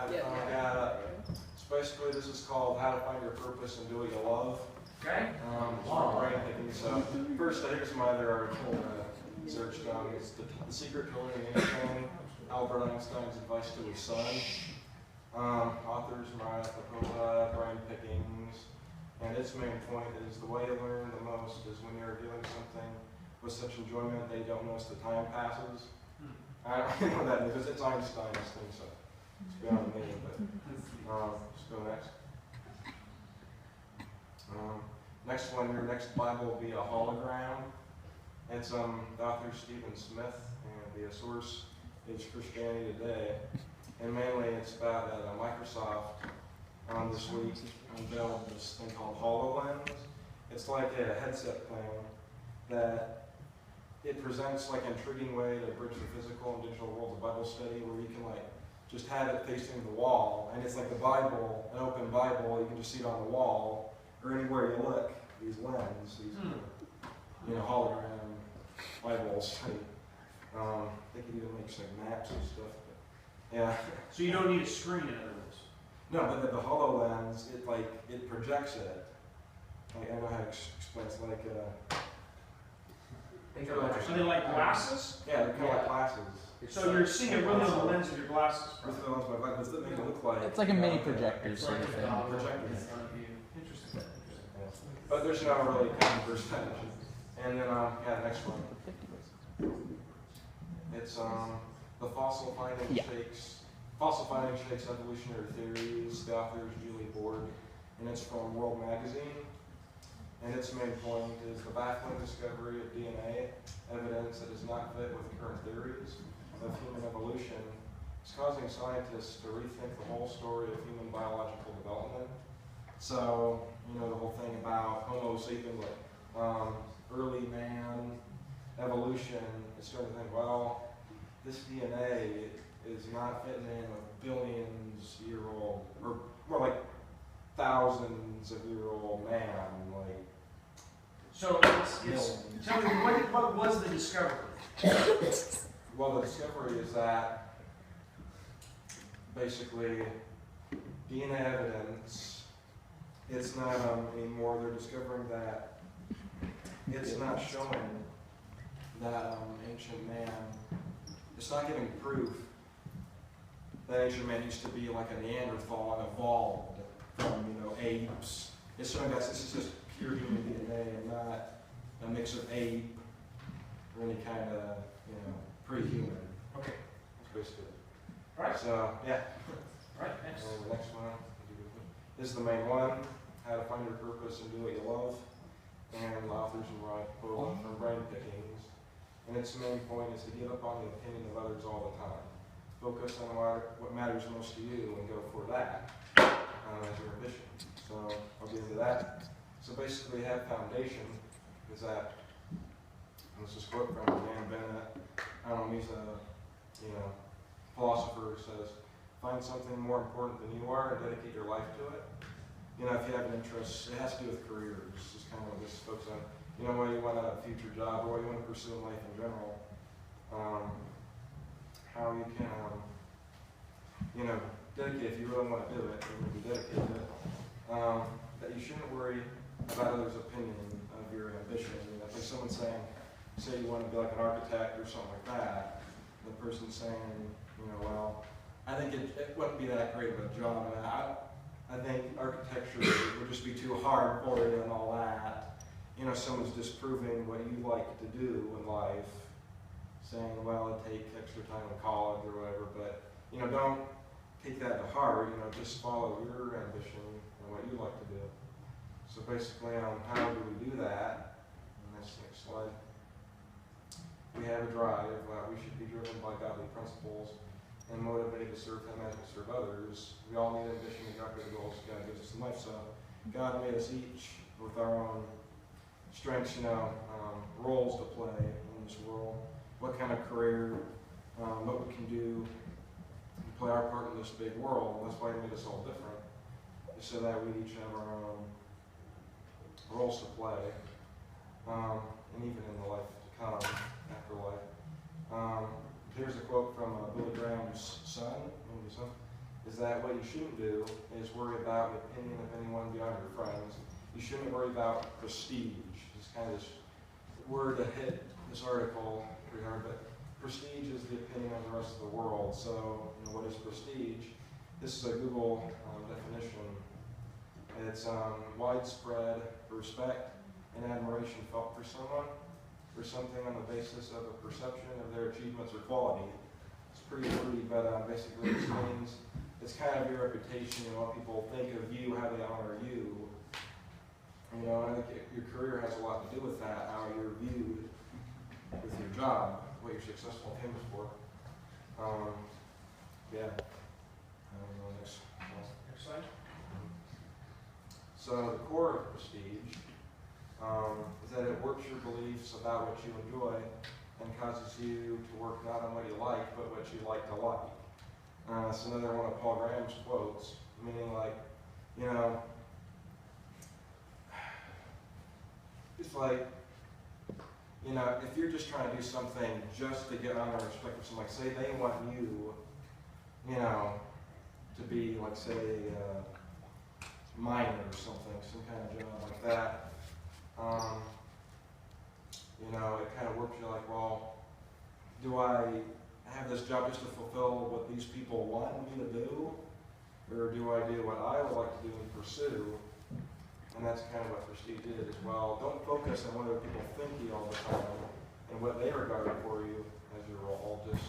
So basically, this is called How to Find Your Purpose and Do What You Love. Okay. It's from brain picking. So first, here's some other article searched. It's the Secret to Learning Anything, Albert Einstein's advice to his son. Authors Mariah Popova, brain pickings. And its main point is the way you learn the most is when you're doing something with such enjoyment that you don't notice the time passes. I don't know what that means, because it's Einstein's thing, so it's beyond me, but let's go next. Next one, your next Bible will be a hologram. It's the author Stephen Smith, and the source is Christianity Today. And mainly it's about Microsoft this week unveiled this thing called HoloLens. It's like a headset thing that it presents like an intriguing way to bridge the physical and digital worlds of Bible study, where you can like just have it facing the wall, and it's like the Bible, an open Bible. You can just see it on the wall or anywhere you look. These lenses, these hologram Bibles. They can even make some maps and stuff. But yeah. So you don't need a screen, in other words. No, but the HoloLens, it projects it. Like, I don't know how to explain. It's like So they're like glasses? Yeah, they're kind of like glasses. So you're seeing it really on the lens of your glasses. With the lens of my glasses, it makes it look like... It's like a mini projector sort of thing. Interesting. But there's no really kind of percentage. And then, next one. It's the Fossil Finding Shakes Evolutionary Theories. The author is Julie Board, and it's from World Magazine. And its main point is the baffling discovery of DNA evidence that does not fit with current theories of human evolution is causing scientists to rethink the whole story of human biological development. So, the whole thing about Homo sapiens, early man, evolution, is starting to think, well, this DNA is not fitting in with billions-year-old, or more like thousands-of-year-old man, So tell me, what was the discovery? Well, the discovery is that basically DNA evidence, it's not anymore. They're discovering that it's not showing that ancient man, it's not giving proof that ancient man used to be like a Neanderthal and evolved from, apes. It's showing that this is just pure human DNA and not a mix of ape or any kind of, pre-human. Okay. That's basically it. Right. So, yeah. Right, next. And the next one, this is the main one, How to Find Your Purpose and Do What You Love. And the authors are from brain pickings. And its main point is to give up on the opinion of others all the time. Focus on what matters most to you and go for that as your ambition. So I'll get into that. So basically, have foundation is that, this is a quote from Dan Bennett. He's a philosopher who says, find something more important than you are and dedicate your life to it. If you have an interest, it has to do with careers. It's kind of what this focus on. What you want out of a future job or what you want to pursue in life in general. How you can, dedicate, if you really want to do it, you will be dedicated to it. That you shouldn't worry about others' opinion of your ambition. If there's someone saying, say you want to be like an architect or something like that, the person's saying, well, I think it wouldn't be that great of a job. I think architecture would just be too hard for you and all that. Someone's disproving what you like to do in life, saying, well, it'd take extra time in college or whatever, but, don't take that to heart, just follow your ambition and what you like to do. So basically, how do we do that? And this next slide. We have a drive. We should be driven by godly principles and motivated to serve Him as we serve others. We all need ambition to get the goals God gives us in life. So God made us each with our own strengths, roles to play in this world. What kind of career, what we can do to play our part in this big world. And that's why He made us all different, so that we each have our own roles to play, and even in the life to come, after life. Here's a quote from Billy Graham's son. is that what you shouldn't do is worry about the opinion of anyone beyond your friends. You shouldn't worry about prestige. It's kind of this word that hit this article pretty hard, but prestige is the opinion of the rest of the world. So, what is prestige? This is a Google definition. It's widespread respect and admiration felt for someone or something on the basis of a perception of their achievements or quality. It's pretty wordy, but basically it means it's kind of your reputation, what people think of you, how they honor you. And I think your career has a lot to do with that, how you're viewed with your job, what you're successful and famous for. Yeah. Next. Next slide. So the core of prestige is that it works your beliefs about what you enjoy and causes you to work not on what you like, but what you like to like. It's another one of Paul Graham's quotes, meaning like, it's like, if you're just trying to do something just to get honor and respect from someone, like say they want you, to be like, say, miner or something, some kind of job like that. It kind of works. You're like, well, do I have this job just to fulfill what these people want me to do, or do I do what I would like to do and pursue? And that's kind of what prestige is as well. Don't focus on what other people think of you all the time and what they regard for you as your role. Just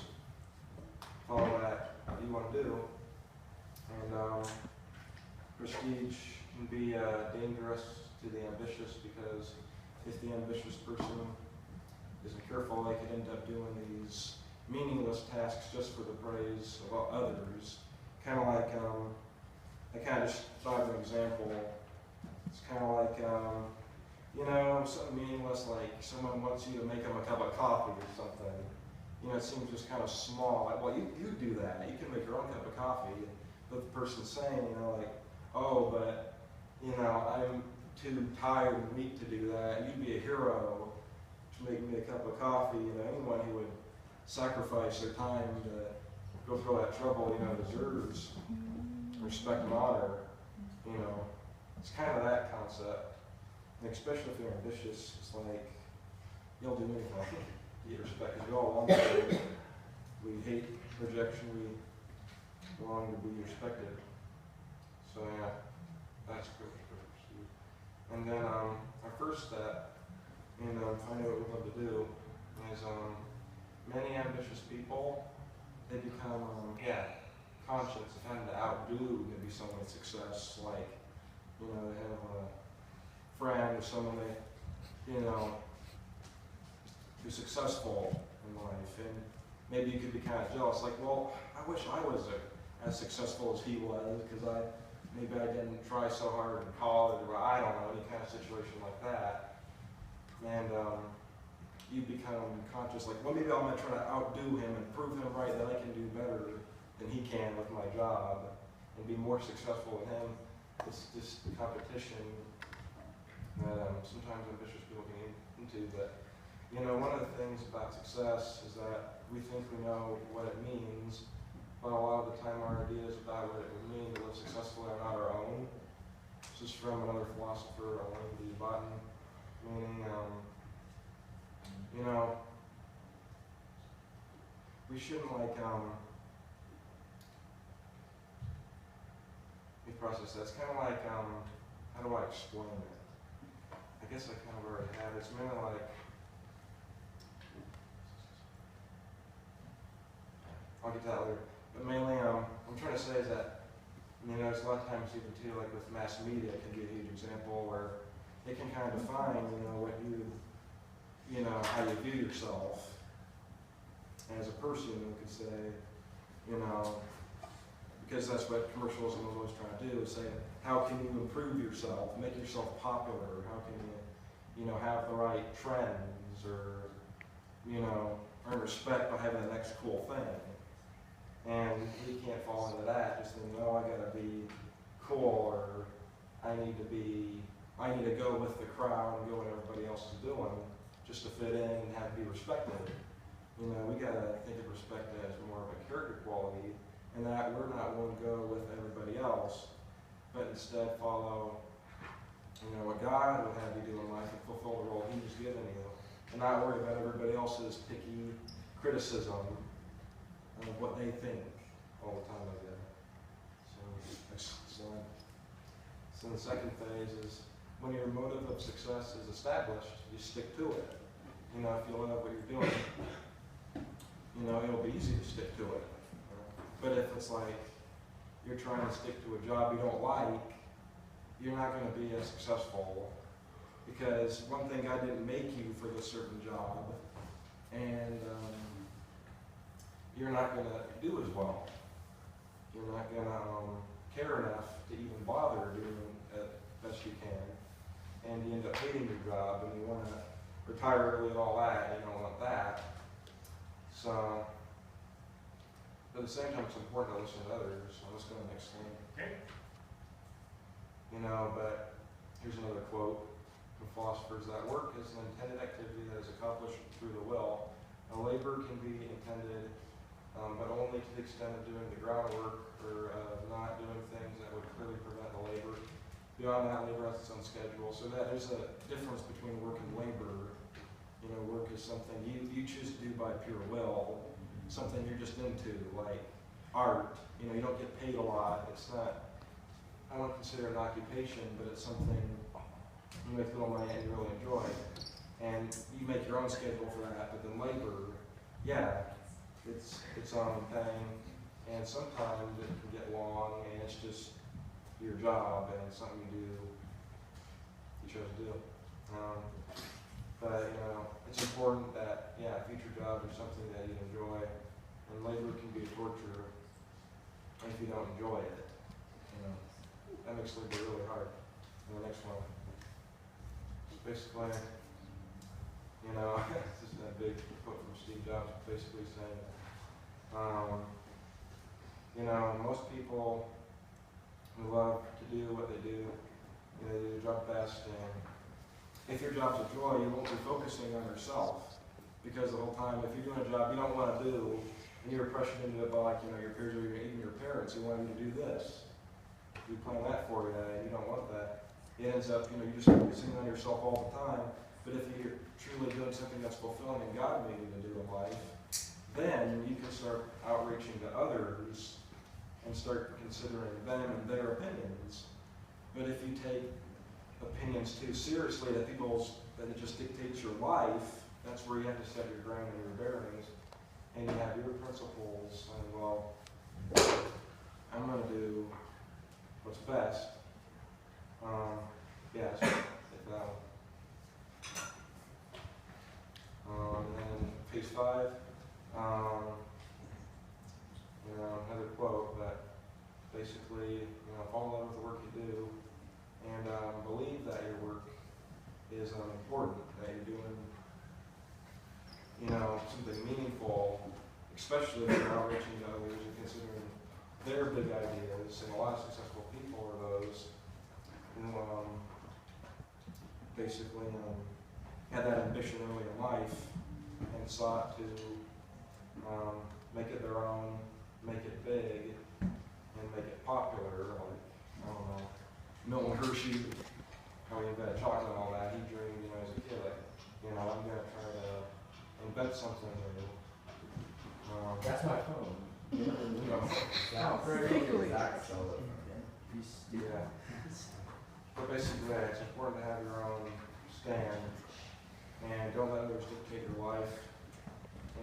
follow that you want to do. And prestige can be dangerous to the ambitious, because if the ambitious person isn't careful, they could end up doing these meaningless tasks just for the praise of others. Kind of like, I kind of just thought of an example. It's kind of like, something meaningless, like someone wants you to make them a cup of coffee or something. It seems just kind of small. Like, well, you do that. You can make your own cup of coffee. But the person's saying, like, oh, but, I'm too tired and weak to do that. You'd be a hero to make me a cup of coffee. Anyone who would sacrifice their time to go through all that trouble, deserves respect and honor. It's kind of that concept. And especially if you're ambitious, it's like, you'll do anything to get respect. Because we all want to. We hate rejection. We long to be respected. So yeah, that's good. And then our first step in finding what we love to do is many ambitious people, they become conscious of having to outdo maybe someone's success. Like, they have a friend or someone who's successful in life, and maybe you could be kind of jealous. Like, well, I wish I was as successful as he was, because maybe I didn't try so hard in college, or I don't know, any kind of situation like that. And you become conscious, like, well, maybe I'm going to try to outdo him and prove him right that I can do better than he can with my job and be more successful than him. It's just competition that sometimes ambitious people get into. But, one of the things about success is that we think we know what it means, but a lot of the time our ideas about what it would mean to live successfully are not our own. This is from another philosopher, Elaine D. Button, meaning, we shouldn't let me process that. It's kind of like, how do I explain it? I guess I kind of already have it. It's mainly like, I'll get to that later. But mainly, I'm trying to say is that, there's a lot of times even too, like with mass media, it can be a huge example where it can kind of define, what how you view yourself. And as a person, you could say, because that's what commercialism is always trying to do, is say, how can you improve yourself, make yourself popular? How can you, have the right trends, or, earn respect by having the next cool thing? And we can't fall into that, just thinking, oh, I gotta be cool, or I need to go with the crowd and go what everybody else is doing, just to fit in and have to be respected. We gotta think of respect as more of a character quality and that we're not willing to go with everybody else, but instead follow, what God would have you do in life and fulfill the role He's given you, and not worry about everybody else's picky criticism of what they think all the time of you. So the second phase is when your motive of success is established, you stick to it. If you love what you're doing, it'll be easy to stick to it. But if it's like you're trying to stick to a job you don't like, you're not going to be as successful, because one thing, God didn't make you for this certain job, and you're not going to do as well. You're not going to care enough to even bother doing it best you can, and you end up hating your job, and you want to retire early and all that. You don't want that. So, but at the same time, it's important to listen to others. So let's go to the next slide. Okay. But here's another quote from philosophers: that work is an intended activity that is accomplished through the will. Now, labor can be intended, but only to the extent of doing the groundwork or not doing things that would clearly prevent the labor. Beyond that, labor has its own schedule. So that there's a difference between work and labor. Work is something you choose to do by pure will, something you're just into, like art. You don't get paid a lot. It's not, I wouldn't consider it an occupation, but it's something you make little money and you really enjoy. And you make your own schedule for that. But then labor, it's its own thing. And sometimes it can get long, and it's just your job and it's something you chose to do. But it's important that future jobs are something that you enjoy, and labor can be a torture if you don't enjoy it. That makes labor really hard. And the next one, basically, this is a big quote from Steve Jobs, basically saying, most people who love to do what they do, they do their job best, and if your job's a joy, you won't be focusing on yourself, because the whole time, if you're doing a job you don't want to do, and you're pressured into it by your peers or even your parents who want you to do this, you plan that for you, and you don't want that, it ends up, you're just focusing on yourself all the time. But if you're truly doing something that's fulfilling and God made you to do in life, then you can start outreaching to others and start considering them and their opinions. But if you take opinions too seriously, that it just dictates your life, that's where you have to set your ground and your bearings, and you have your principles, and I'm going to do what's best. So take that one. And then phase 5, another quote, but basically, fall in love with the work you do, and believe that your work is important, that you're doing, something meaningful, especially if you're outreaching to others and considering their big ideas. And a lot of successful people are those who basically had that ambition early in life and sought to make it their own, make it big, and make it popular. Milton Hershey, how he invented chocolate and all that, he dreamed, as a kid, I'm going to try to invent something new. That's my phone. But basically, it's important to have your own stand, and don't let others dictate your life.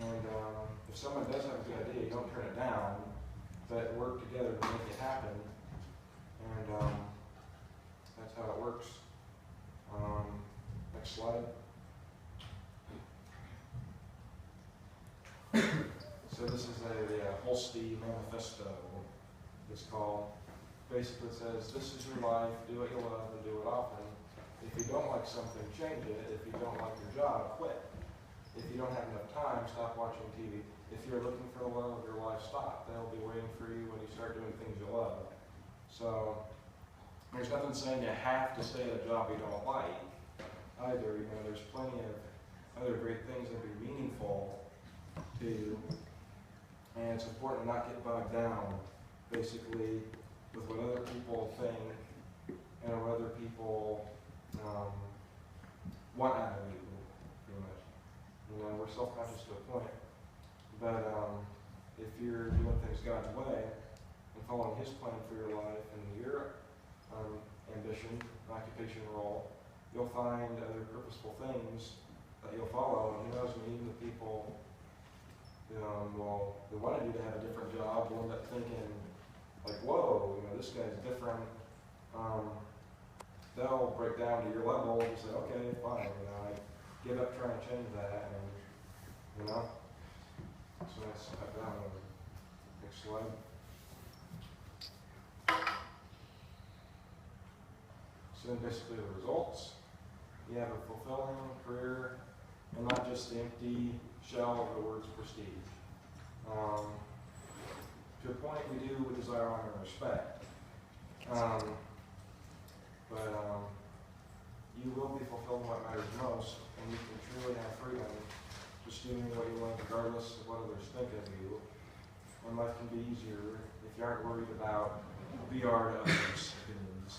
And if someone does have a good idea, don't turn it down, but work together to make it happen. And that's how it works. Next slide. So this is a Holstein manifesto, it's called. Basically it says, this is your life, do what you love and do it often. If you don't like something, change it. If you don't like your job, quit. If you don't have enough time, stop watching TV. If you're looking for the love of your life, stop. They'll be waiting for you when you start doing things you love. So there's nothing saying you have to stay at a job you don't like either. There's plenty of other great things that be meaningful to you. And it's important to not get bogged down, basically, with what other people think and what other people want out of you, pretty much. You know, we're self-conscious to a point, but if you're doing things God's way and following His plan for your life and your ambition, occupation, role, you'll find other purposeful things that you'll follow. And who knows, meeting the people, well, they wanted you to have a different job, will end up thinking, like, whoa, you know, this guy's different. They'll break down to your level and say, okay, fine, you know, I give up trying to change that, and, you know, so let's step down. Next slide. So then basically the results, you have a fulfilling career and not just the empty shell of the words prestige. To a point, we do desire honor and respect. But you will be fulfilling what matters most, and you can truly have freedom just doing what you want regardless of what others think of you. And life can be easier if you aren't worried about PR to others' opinions.